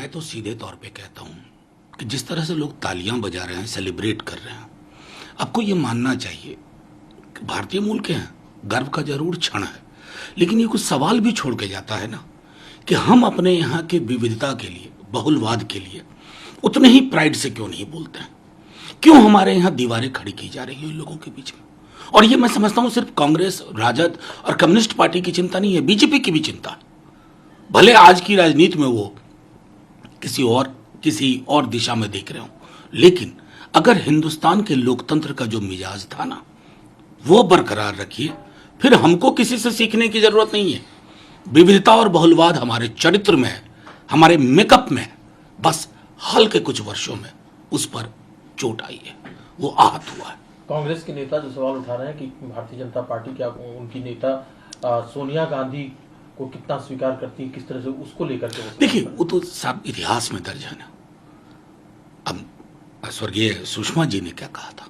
मैं तो सीधे तौर पे कहता हूं कि जिस तरह से लोग तालियां बजा रहे हैं, सेलिब्रेट कर रहे हैं, आपको ये मानना चाहिए कि भारतीय मूल के हैं, गर्व का जरूर क्षण है, लेकिन ये कुछ सवाल भी छोड़ के जाता है ना कि हम अपने यहाँ के विविधता के लिए, बहुलवाद के लिए उतने ही प्राइड से क्यों नहीं बोलते हैं? क्यों हमारे यहाँ दीवारें खड़ी की जा रही हैं इन लोगों के बीच में? और ये मैं समझता हूँ सिर्फ कांग्रेस, राजद और कम्युनिस्ट पार्टी की चिंता नहीं है, बीजेपी की भी चिंता है। भले आज की राजनीति में वो किसी और दिशा में देख रहे हो, लेकिन अगर हिंदुस्तान के लोकतंत्र का जो मिजाज था ना, वो बरकरार रखिए, फिर हमको किसी से सीखने की जरूरत नहीं है। विविधता और बहुलवाद हमारे चरित्र में है, हमारे मेकअप में है। बस हाल के कुछ वर्षों में उस पर चोट आई है, वो आहत हुआ है। कांग्रेस के नेता जो सवाल उठा रहे हैं कि भारतीय जनता पार्टी क्या उनकी नेता सोनिया गांधी को कितना स्वीकार करती है, किस तरह से उसको लेकर के देखिए, वो तो सब इतिहास में दर्ज है ना। अब स्वर्गीय सुषमा जी ने क्या कहा था,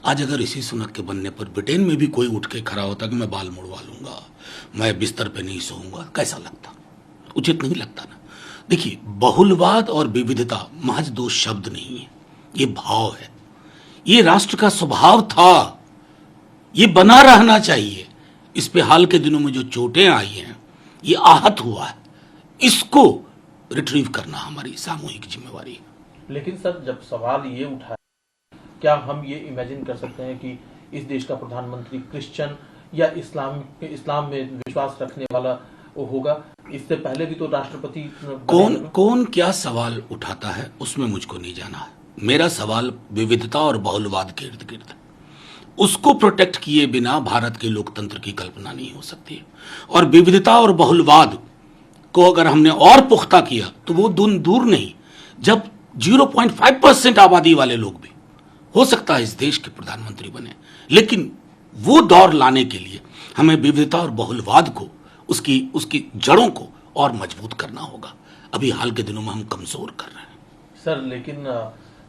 आज अगर इसी सुनक के बनने पर ब्रिटेन में भी कोई उठ के खड़ा होता कि मैं बाल मुड़वा लूंगा, मैं बिस्तर पे नहीं सोऊंगा, कैसा लगता? उचित नहीं लगता ना। देखिए, बहुलवाद और विविधता महज दो शब्द नहीं है, ये भाव है, ये राष्ट्र का स्वभाव था, ये बना रहना चाहिए। इस पे हाल के दिनों में जो चोटें आई हैं, ये आहत हुआ है, इसको रिट्रीव करना हमारी सामूहिक जिम्मेवारी है। लेकिन सर, जब सवाल ये उठा, क्या हम ये इमेजिन कर सकते हैं कि इस देश का प्रधानमंत्री क्रिश्चियन या इस्लाम में विश्वास रखने वाला होगा? इससे पहले भी तो राष्ट्रपति कौन क्या सवाल उठाता है उसमें मुझको नहीं जाना है। मेरा सवाल विविधता और बहुलवाद के इर्द गिर्द, उसको प्रोटेक्ट किए बिना भारत के लोकतंत्र की कल्पना नहीं हो सकती। और विविधता और बहुलवाद को अगर हमने और पुख्ता किया तो वो दूर नहीं, जब 0.5% आबादी वाले लोग भी हो सकता है इस देश के प्रधानमंत्री बने, लेकिन वो दौर लाने के लिए हमें विविधता और बहुलवाद को, उसकी जड़ों को और मजबूत करना होगा। अभी हाल के दिनों में हम कमजोर कर रहे हैं सर। लेकिन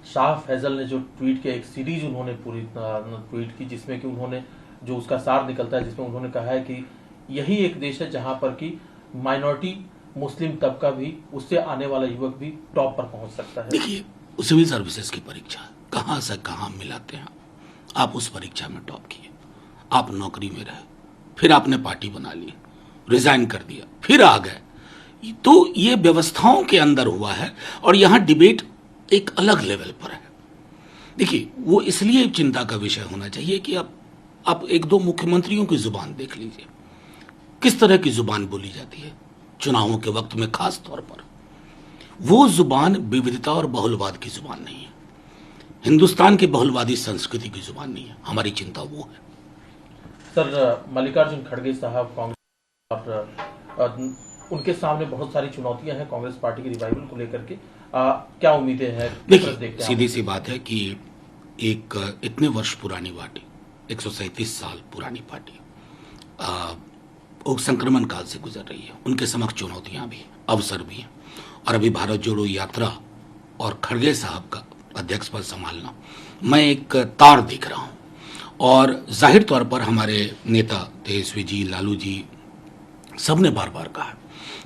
शाह फैजल ने जो ट्वीट किया, एक सीरीज उन्होंने पूरी ट्वीट की, जिसमें कि उन्होंने जो उसका सार निकलता है, जिसमें उन्होंने कहा है कि यही एक देश है जहां पर कि माइनॉरिटी मुस्लिम तबका भी, उससे आने वाला युवक भी टॉप पर पहुंच सकता है। देखिए, सिविल सर्विसेज की परीक्षा कहां से कहां मिलाते हैं। आप उस परीक्षा में टॉप किए, आप नौकरी में रहे, फिर आपने पार्टी बना ली, रिजाइन कर दिया, फिर आ गए। तो ये व्यवस्थाओं के अंदर हुआ है और यहां डिबेट एक अलग लेवल पर है। देखिए, वो इसलिए चिंता का विषय होना चाहिए कि आप एक दो मुख्यमंत्रियों की जुबान देख लीजिए, किस तरह की जुबान बोली जाती है चुनावों के वक्त में। खास तौर पर वो जुबान विविधता और बहुलवाद की जुबान नहीं है, हिंदुस्तान की बहुलवादी संस्कृति की जुबान नहीं है। हमारी चिंता वो है। सर, मल्लिकार्जुन खड़गे साहब कांग्रेस, और उनके सामने बहुत सारी चुनौतियां हैं कांग्रेस पार्टी के रिवाइवल को लेकर के, क्या उम्मीदें हैं? देखिए, सीधी सी बात है कि एक इतने वर्ष पुरानी पार्टी, 137 साल पुरानी पार्टी वो संक्रमण काल से गुजर रही है। उनके समक्ष चुनौतियां भी, अवसर भी हैं। और अभी भारत जोड़ो यात्रा और खड़गे साहब का अध्यक्ष पद संभालना, मैं एक तार देख रहा हूं। और जाहिर तौर पर हमारे नेता तेजस्वी जी, लालू जी, सबने बार बार कहा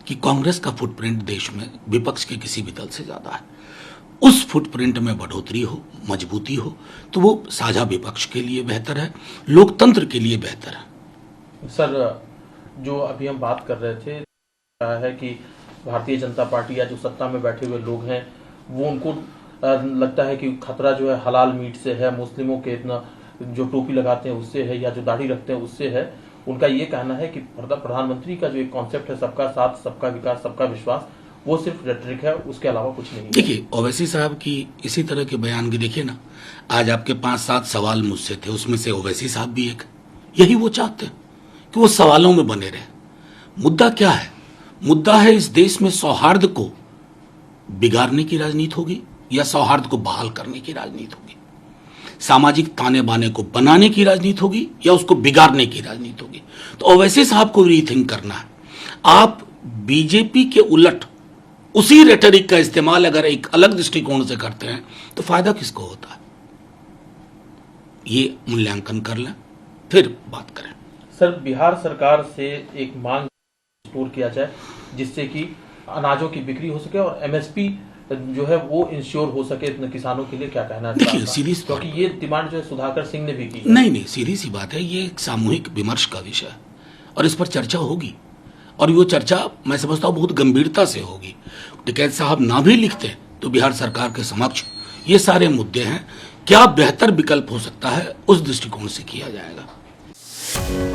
कि कांग्रेस का फुटप्रिंट देश में विपक्ष के किसी भी दल से ज्यादा है। उस फुटप्रिंट में बढ़ोतरी हो, मजबूती हो, तो वो साझा विपक्ष के लिए बेहतर है, लोकतंत्र के लिए बेहतर है। सर, जो अभी हम बात कर रहे थे, है कि भारतीय जनता पार्टी या जो सत्ता में बैठे हुए लोग हैं, वो उनको लगता है कि खतरा जो है हलाल मीट से है, मुस्लिमों के इतना जो टोपी लगाते हैं उससे है, या जो दाढ़ी रखते हैं उससे है। उनका ये कहना है कि प्रधानमंत्री का जो एक कॉन्सेप्ट है, सबका साथ, सबका विकास, सबका विश्वास, वो सिर्फ रेटरिक है, उसके अलावा कुछ नहीं है। देखिए, ओवैसी साहब की इसी तरह के बयान की देखिए ना, आज आपके 5-7 सवाल मुझसे थे, उसमें से ओवैसी साहब भी एक। यही वो चाहते हैं कि वो सवालों में बने रहे। मुद्दा क्या है? मुद्दा है इस देश में सौहार्द को बिगाड़ने की राजनीति होगी या सौहार्द को बहाल करने की राजनीति होगी, सामाजिक ताने बाने को बनाने की राजनीति होगी या उसको बिगाड़ने की राजनीति होगी। तो ओवैसी साहब को रीथिंक करना है। आप बीजेपी के उलट उसी रेटरिक का इस्तेमाल अगर एक अलग दृष्टिकोण से करते हैं तो फायदा किसको होता है, ये मूल्यांकन कर लें, फिर बात करें। सर, बिहार सरकार से एक मांग स्टोर किया जाए जिससे कि अनाजों की बिक्री हो सके और एमएसपी जो है वो इंश्योर हो सके इतने किसानों के लिए, क्या कहना है देखिए, आपका? सीधी सी क्योंकि बात- ये डिमांड जो है सुधाकर सिंह ने भी की है। नहीं, सीधी सी बात है, ये एक सामूहिक विमर्श का विषय है और इस पर चर्चा होगी और वो चर्चा मैं समझता हूँ बहुत गंभीरता से होगी। टिकैत साहब ना भी लिखते तो बिहार सरकार के समक्ष ये सारे मुद्दे हैं, क्या बेहतर विकल्प हो सकता है उस दृष्टिकोण से किया जाएगा।